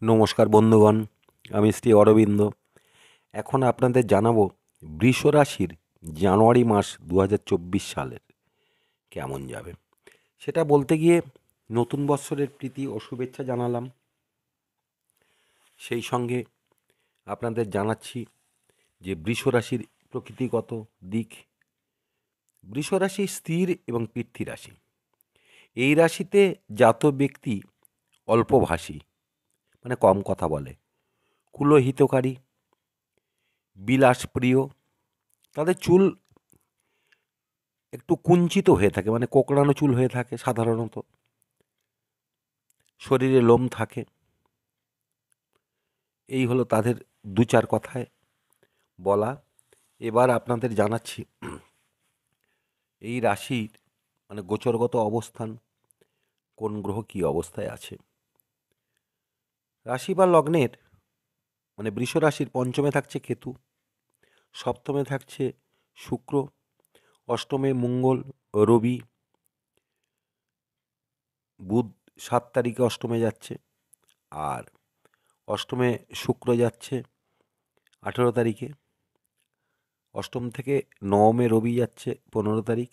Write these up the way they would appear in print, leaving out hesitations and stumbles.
নমস্কার বন্ধুগণ, আমি শ্রী অরবিন্দ। এখন আপনাদের জানাবো বৃষ রাশির জানুয়ারি মাস 2024 সালের কেমন যাবে। সেটা বলতে গিয়ে নতুন বৎসরের প্রীতি ও শুভেচ্ছা জানালাম। সেই সঙ্গে আপনাদের জানাচ্ছি যে বৃষ রাশির প্রকৃতিগত দিক। বৃষ রাশি স্থির এবং পৃথ্বী রাশি। এই রাশিতে জাত ব্যক্তি অল্পভাষী, মানে কম কথা বলে, কুলহিতকারী, বিলাসপ্রিয়। তাদের চুল একটু কুঞ্চিত হয়ে থাকে, মানে কোঁকড়ানো চুল হয়ে থাকে সাধারণত। শরীরে লোম থাকে। এই হলো তাদের দু চার কথায় বলা। এবার আপনাদের জানাচ্ছি এই রাশির মানে গোচরগত অবস্থান, কোন গ্রহ কী অবস্থায় আছে। রাশি বা লগ্নের মানে বৃষ রাশির পঞ্চমে থাকছে কেতু, সপ্তমে থাকছে শুক্র, অষ্টমে মঙ্গল, রবি, বুধ 7 তারিখে অষ্টমে যাচ্ছে, আর অষ্টমে শুক্র যাচ্ছে 18 তারিখে। অষ্টম থেকে নবমে রবি যাচ্ছে 15 তারিখ।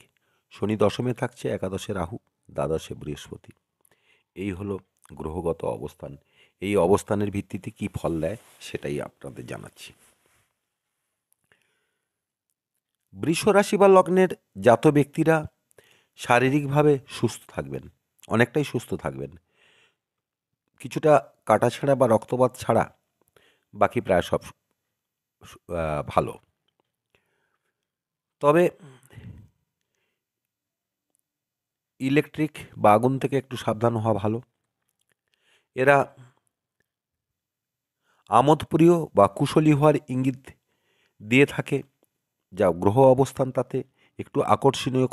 শনি দশমে থাকছে, একাদশে রাহু, দ্বাদশে বৃহস্পতি। এই হলো গ্রহগত অবস্থান। এই অবস্থানের ভিত্তিতে কি ফল দেয় সেটাই আপনাদের জানাচ্ছি। বৃষ রাশি বা লগ্নের জাত ব্যক্তিরা শারীরিকভাবে সুস্থ থাকবেন, অনেকটাই সুস্থ থাকবেন। কিছুটা কাটাছেঁড়া বা রক্তপাত ছাড়া বাকি প্রায় সব ভালো। তবে ইলেকট্রিক বা আগুন থেকে একটু সাবধান হওয়া ভালো। এরা আমোদপ্রিয় বা কুশলী হওয়ার ইঙ্গিত দিয়ে থাকে, যা গ্রহ অবস্থান তাতে একটু আকর্ষণীয়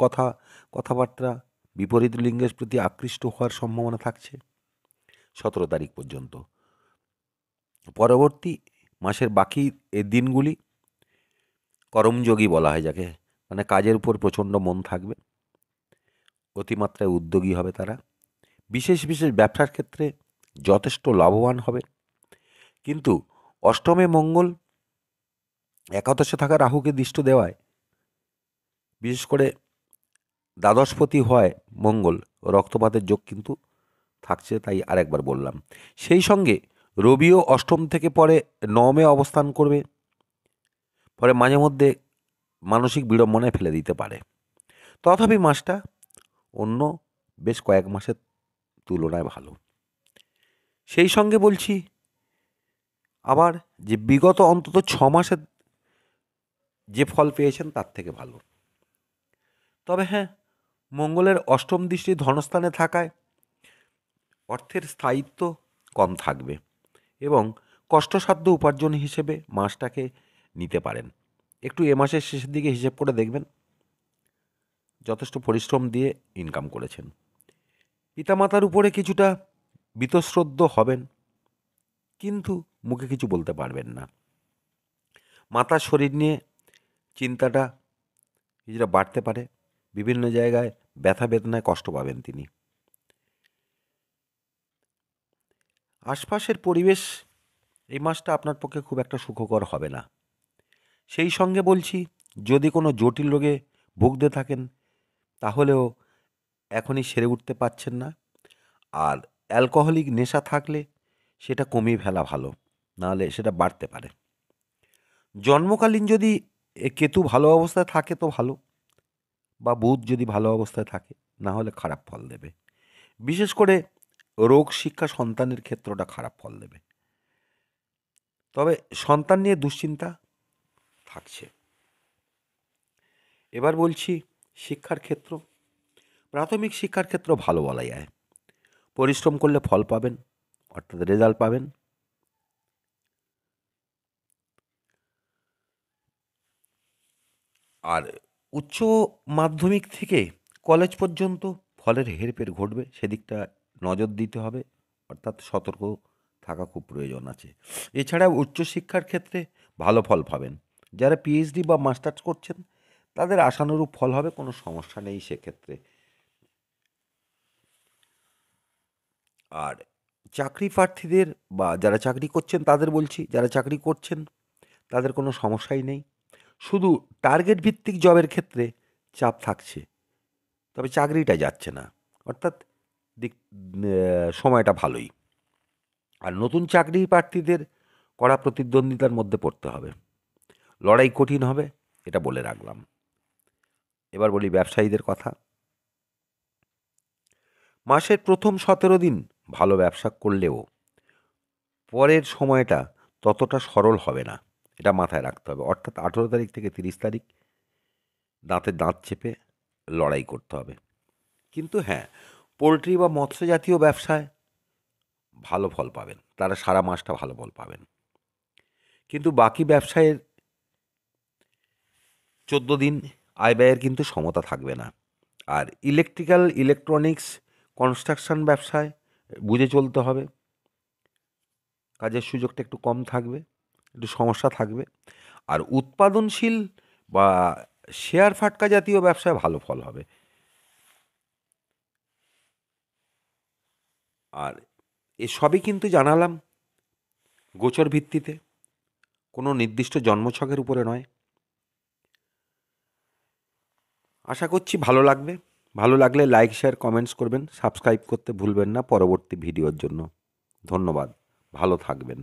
কথাবার্তা, বিপরীত লিঙ্গের প্রতি আকৃষ্ট হওয়ার সম্ভাবনা থাকছে 17 তারিখ পর্যন্ত। পরবর্তী মাসের বাকি এই দিনগুলি কর্মযোগী বলা হয় যাকে, মানে কাজের উপর প্রচণ্ড মন থাকবে, অতিমাত্রায় উদ্যোগী হবে তারা। বিশেষ বিশেষ ব্যবসার ক্ষেত্রে যথেষ্ট লাভবান হবে। কিন্তু অষ্টমে মঙ্গল, একাদশে থাকা রাহুকে দৃষ্টি দেওয়ায়, বিশেষ করে দ্বাদশপতি হয় মঙ্গল, রক্তপাতের যোগ কিন্তু থাকছে, তাই আরেকবার বললাম। সেই সঙ্গে রবিও অষ্টম থেকে পরে নবমে অবস্থান করবে, পরে মাঝে মধ্যে মানসিক বিড়ম্বনায় ফেলে দিতে পারে। তথাপি মাসটা অন্য বেশ কয়েক মাসের তুলনায় ভালো। সেই সঙ্গে বলছি আবার যে বিগত অন্তত 6 মাসের যে ফল পেয়েছেন তার থেকে ভালো। তবে হ্যাঁ, মঙ্গলের অষ্টম দৃষ্টি ধনস্থানে থাকায় অর্থের স্থায়িত্ব কম থাকবে এবং কষ্টসাধ্য উপার্জন হিসেবে মাসটাকে নিতে পারেন। একটু এ মাসের শেষের দিকে হিসেব করে দেখবেন যথেষ্ট পরিশ্রম দিয়ে ইনকাম করেছেন। পিতামাতার উপরে কিছুটা বীতশ্রদ্ধ হবেন, কিন্তু মুখে কিছু বলতে পারবেন না। মাতার শরীর নিয়ে চিন্তাটা কিছুটা বাড়তে পারে। বিভিন্ন জায়গায় ব্যথা বেদনায় কষ্ট পাবেন তিনি। আশপাশের পরিবেশ এই মাসটা আপনার পক্ষে খুব একটা সুখকর হবে না। সেই সঙ্গে বলছি, যদি কোনো জটিল রোগে ভুগতে থাকেন তাহলেও এখনই সেরে উঠতে পারছেন না। আর অ্যালকোহলিক নেশা থাকলে সেটা কমিয়ে ফেলা ভালো, নাহলে সেটা বাড়তে পারে। জন্মকালীন যদি কেতু ভালো অবস্থায় থাকে তো ভালো, বা বুধ যদি ভালো অবস্থায় থাকে, না হলে খারাপ ফল দেবে। বিশেষ করে রোগ শিক্ষা সন্তানের ক্ষেত্রটা খারাপ ফল দেবে। তবে সন্তান নিয়ে দুশ্চিন্তা থাকছে। এবার বলছি শিক্ষার ক্ষেত্র। প্রাথমিক শিক্ষার ক্ষেত্র ভালো বলা যায়। পরিশ্রম করলে ফল পাবেন, অর্থাৎ রেজাল্ট পাবেন। আর উচ্চ মাধ্যমিক থেকে কলেজ পর্যন্ত ফলের হেরফের ঘটবে, সেদিকটা নজর দিতে হবে, অর্থাৎ সতর্ক থাকা খুব প্রয়োজন আছে। এছাড়া উচ্চশিক্ষার ক্ষেত্রে ভালো ফল পাবেন। যারা পিএইচডি বা মাস্টার্স করছেন তাদের আশানুরূপ ফল হবে, কোনো সমস্যা নেই সেক্ষেত্রে। আর চাকরি প্রার্থীদের বা যারা চাকরি করছেন তাদের বলছি, যারা চাকরি করছেন তাদের কোনো সমস্যাই নেই। শুধু টার্গেট ভিত্তিক জবের ক্ষেত্রে চাপ থাকছে, তবে চাকরিটা যাচ্ছে না, অর্থাৎ দিক সময়টা ভালোই। আর নতুন চাকরি প্রার্থীদের কড়া প্রতিদ্বন্দ্বিতার মধ্যে পড়তে হবে, লড়াই কঠিন হবে, এটা বলে রাখলাম। এবার বলি ব্যবসায়ীদের কথা। মাসের প্রথম 17 দিন ভালো ব্যবসা করলেও পরের সময়টা ততটা সরল হবে না, এটা মাথায় রাখতে হবে। অর্থাৎ 18 তারিখ থেকে 30 তারিখ দাঁতে দাঁত চেপে লড়াই করতে হবে। কিন্তু হ্যাঁ, পোলট্রি বা মৎস্য জাতীয় ব্যবসায় ভালো ফল পাবেন, তারা সারা মাসটা ভালো ফল পাবেন। কিন্তু বাকি ব্যবসায়ের 14 দিন আয় ব্যয়ের কিন্তু সমতা থাকবে না। আর ইলেকট্রিক্যাল, ইলেকট্রনিক্স, কনস্ট্রাকশন ব্যবসায় বুঝে চলতে হবে, কাজের সুযোগটা একটু কম থাকবে, একটু সমস্যা থাকবে। আর উৎপাদনশীল বা শেয়ার ফাটকা জাতীয় ব্যবসায় ভালো ফল হবে। আর এসবই কিন্তু জানালাম গোচর ভিত্তিতে, কোনো নির্দিষ্ট জন্মছকের উপরে নয়। আশা করছি ভালো লাগবে। ভালো লাগলে লাইক, শেয়ার, কমেন্টস করবেন, সাবস্ক্রাইব করতে ভুলবেন না পরবর্তী ভিডিওর জন্য। ধন্যবাদ, ভালো থাকবেন।